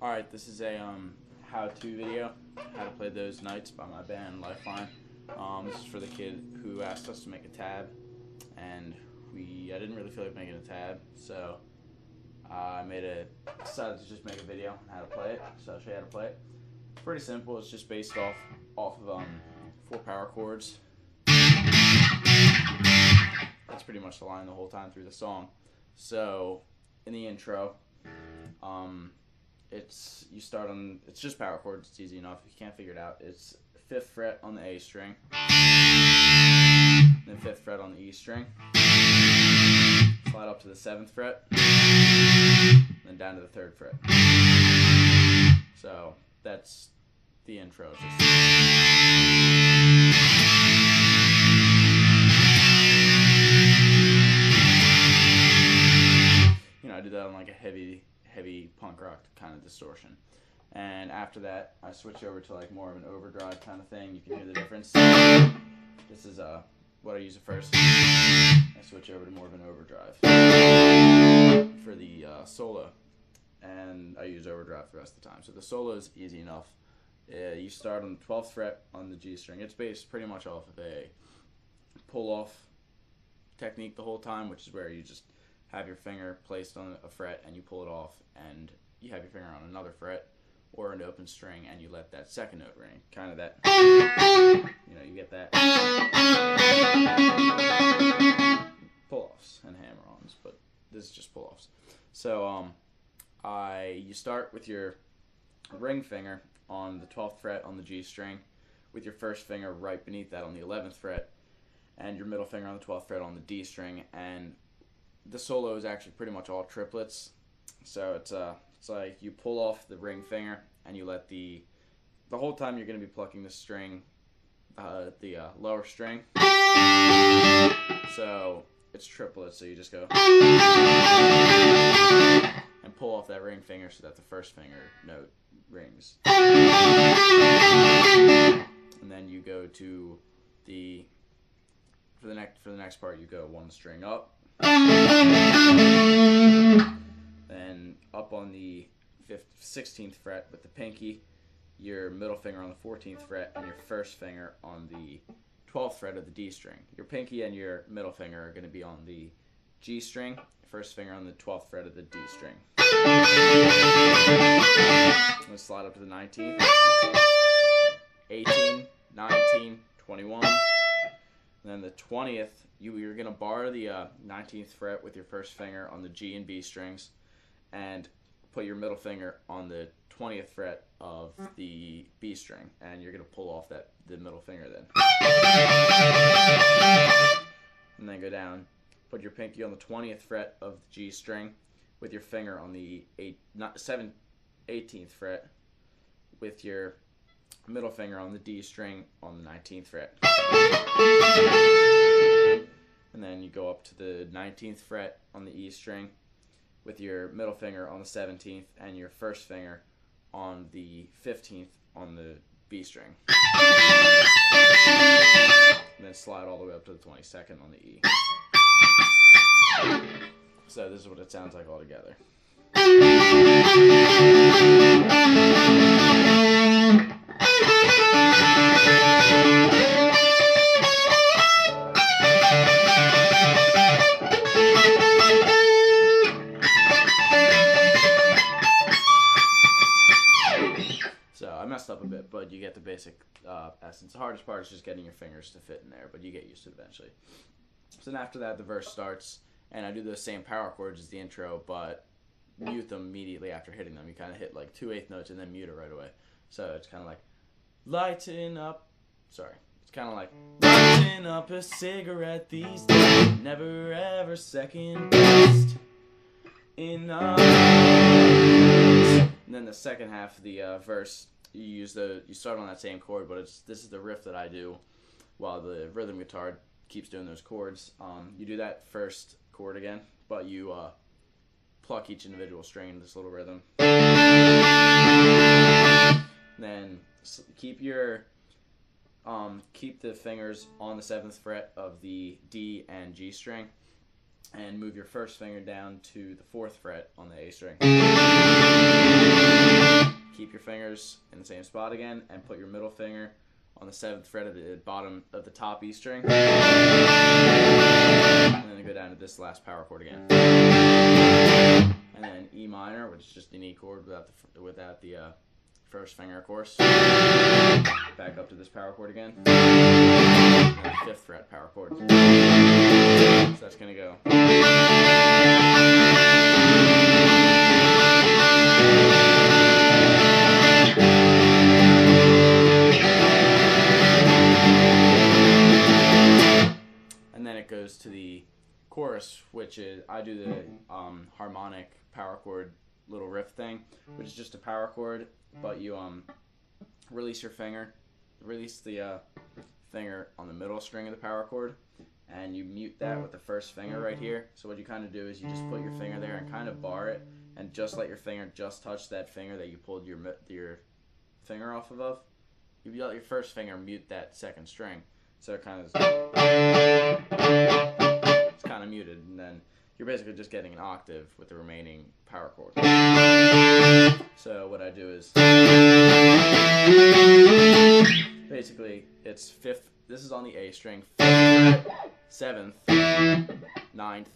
Alright, this is a how-to video, how to play those notes by my band Lifeline. This is for the kid who asked us to make a tab, and I didn't really feel like making a tab, so I decided to just make a video on how to play it, so I'll show you how to play it. It's pretty simple. It's just based off of 4 power chords. That's pretty much the line the whole time through the song. So in the intro, it's just power chords. It's easy enough. If you can't figure it out, it's 5th fret on the A string, then 5th fret on the E string, slide up to the 7th fret, then down to the 3rd fret. So that's the intro. I do that on like a heavy punk rock kind of distortion. And after that, I switch over to like more of an overdrive kind of thing. You can hear the difference. This is what I use at first. I switch over to more of an overdrive for the solo, and I use overdrive the rest of the time. So the solo is easy enough. You start on the 12th fret on the G string. It's based pretty much off of a pull-off technique the whole time, which is where you just have your finger placed on a fret and you pull it off, and you have your finger on another fret or an open string and you let that second note ring. Kind of that, you get that pull-offs and hammer-ons, but this is just pull-offs. So you start with your ring finger on the 12th fret on the G string, with your first finger right beneath that on the 11th fret, and your middle finger on the 12th fret on the D string. And the solo is actually pretty much all triplets. So it's like you pull off the ring finger and you let the whole time you're going to be plucking the string, the lower string. So it's triplets. So you just go and pull off that ring finger so that the first finger note rings. And then you go to for the next part you go 1 string up. Then up on the 16th fret with the pinky, your middle finger on the 14th fret, and your first finger on the 12th fret of the D string. Your pinky and your middle finger are going to be on the G string, first finger on the 12th fret of the D string. I'm going to slide up to the 19th, 18, 19, 21. And then the 20th, you're going to bar the 19th fret with your first finger on the G and B strings, and put your middle finger on the 20th fret of the B string, and you're going to pull off the middle finger then. And then go down, put your pinky on the 20th fret of the G string, with your finger on the 18th fret, with your middle finger on the D string on the 19th fret. And then you go up to the 19th fret on the E string with your middle finger on the 17th and your first finger on the 15th on the B string. And then slide all the way up to the 22nd on the E. So this is what it sounds like all together. So I messed up a bit, but you get the basic essence. The hardest part is just getting your fingers to fit in there, but you get used to it eventually. So then after that, the verse starts, and I do those same power chords as the intro, but mute them immediately after hitting them. You kind of hit like 2 8th notes and then mute it right away. So it's kind of like, lighten up. Sorry. It's kind of like, lighten up a cigarette these days, never ever second best enough. And then the second half of the verse, you start on that same chord, but this is the riff that I do while the rhythm guitar keeps doing those chords. You do that first chord again, but you pluck each individual string in this little rhythm. Then keep the fingers on the 7th fret of the D and G string, and move your first finger down to the 4th fret on the A string. fingers in the same spot again, and put your middle finger on the 7th fret of the bottom of the top E string, and then go down to this last power chord again, and then E minor, which is just an E chord without the first finger, of course. Back up to this power chord again, and the 5th fret power chord. So that's gonna go. Goes to the chorus, which is I do the harmonic power chord little riff thing, which is just a power chord, but you release the finger on the middle string of the power chord, and you mute that with the first finger right here. So what you kind of do is you just put your finger there and kind of bar it, and just let your finger just touch that finger that you pulled your finger off of. You let your first finger mute that second string. So it kind of it's kind of muted, and then you're basically just getting an octave with the remaining power chord. So what I do is basically it's 5th. This is on the A string, 5th, 7th, 9th,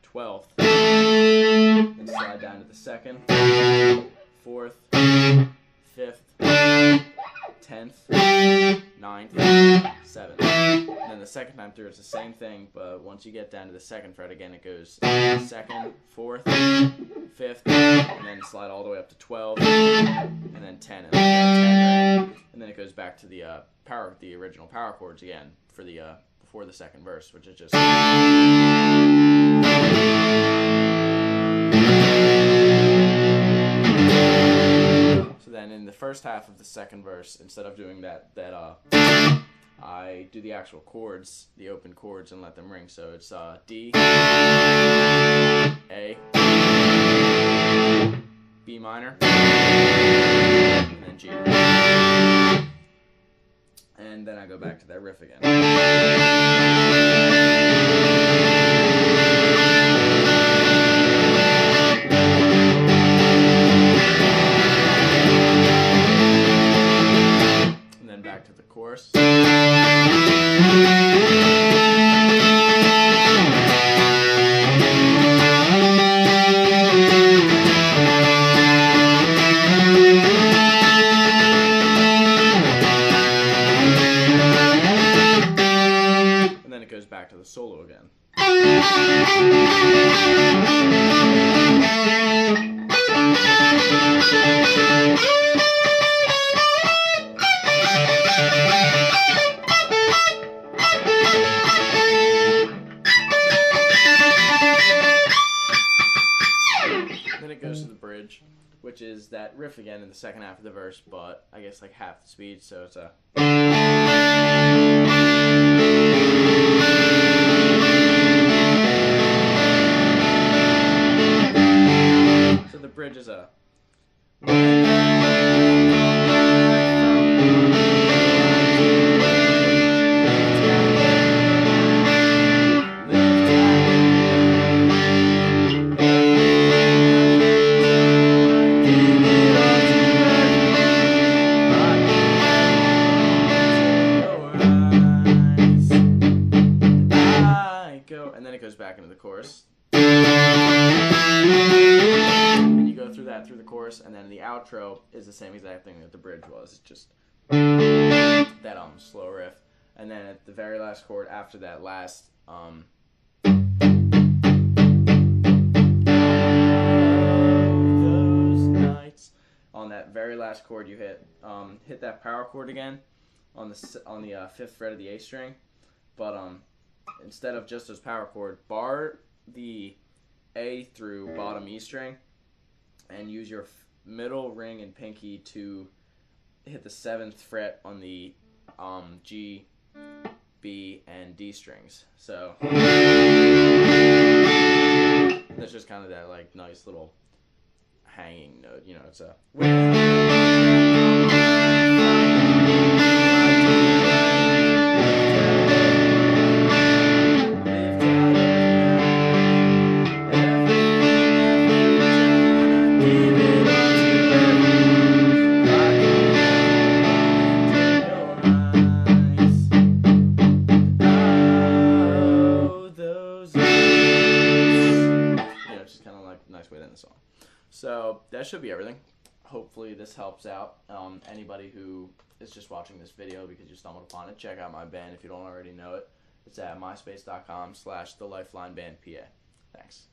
12th, then slide down to the 2nd, 4th, 5th, 10th, 9th, 7th. And then the second time through it's the same thing, but once you get down to the 2nd fret again, it goes 2nd, 4th, 5th, and then slide all the way up to 12, and then 10, and then 10, and then it goes back to the original power chords again for the before the second verse, which is just. So then in the first half of the second verse, instead of doing that I do the actual chords, the open chords, and let them ring. So it's D, A, B minor, and then G. And then I go back to that riff again. And then back to the chorus. Back to the solo again. Then it goes to the bridge, which is that riff again in the second half of the verse, but I guess like half the speed, so it's a. The bridge is a. And then it goes back into the chorus. Through the chorus, and then the outro is the same exact thing that the bridge was. It's just that slow riff, and then at the very last chord after that last those nights, on that very last chord you hit that power chord again on the 5th fret of the A string, but instead of just those power chord, bar the A through bottom E string and use your middle ring and pinky to hit the 7th fret on the G, B, and D strings. So that's just kind of that like nice little hanging note. You know, it's a. the song. So that should be everything. Hopefully this helps out anybody who is just watching this video because you stumbled upon it. Check out my band if you don't already know it. It's at myspace.com/thelifelinebandpa. Thanks.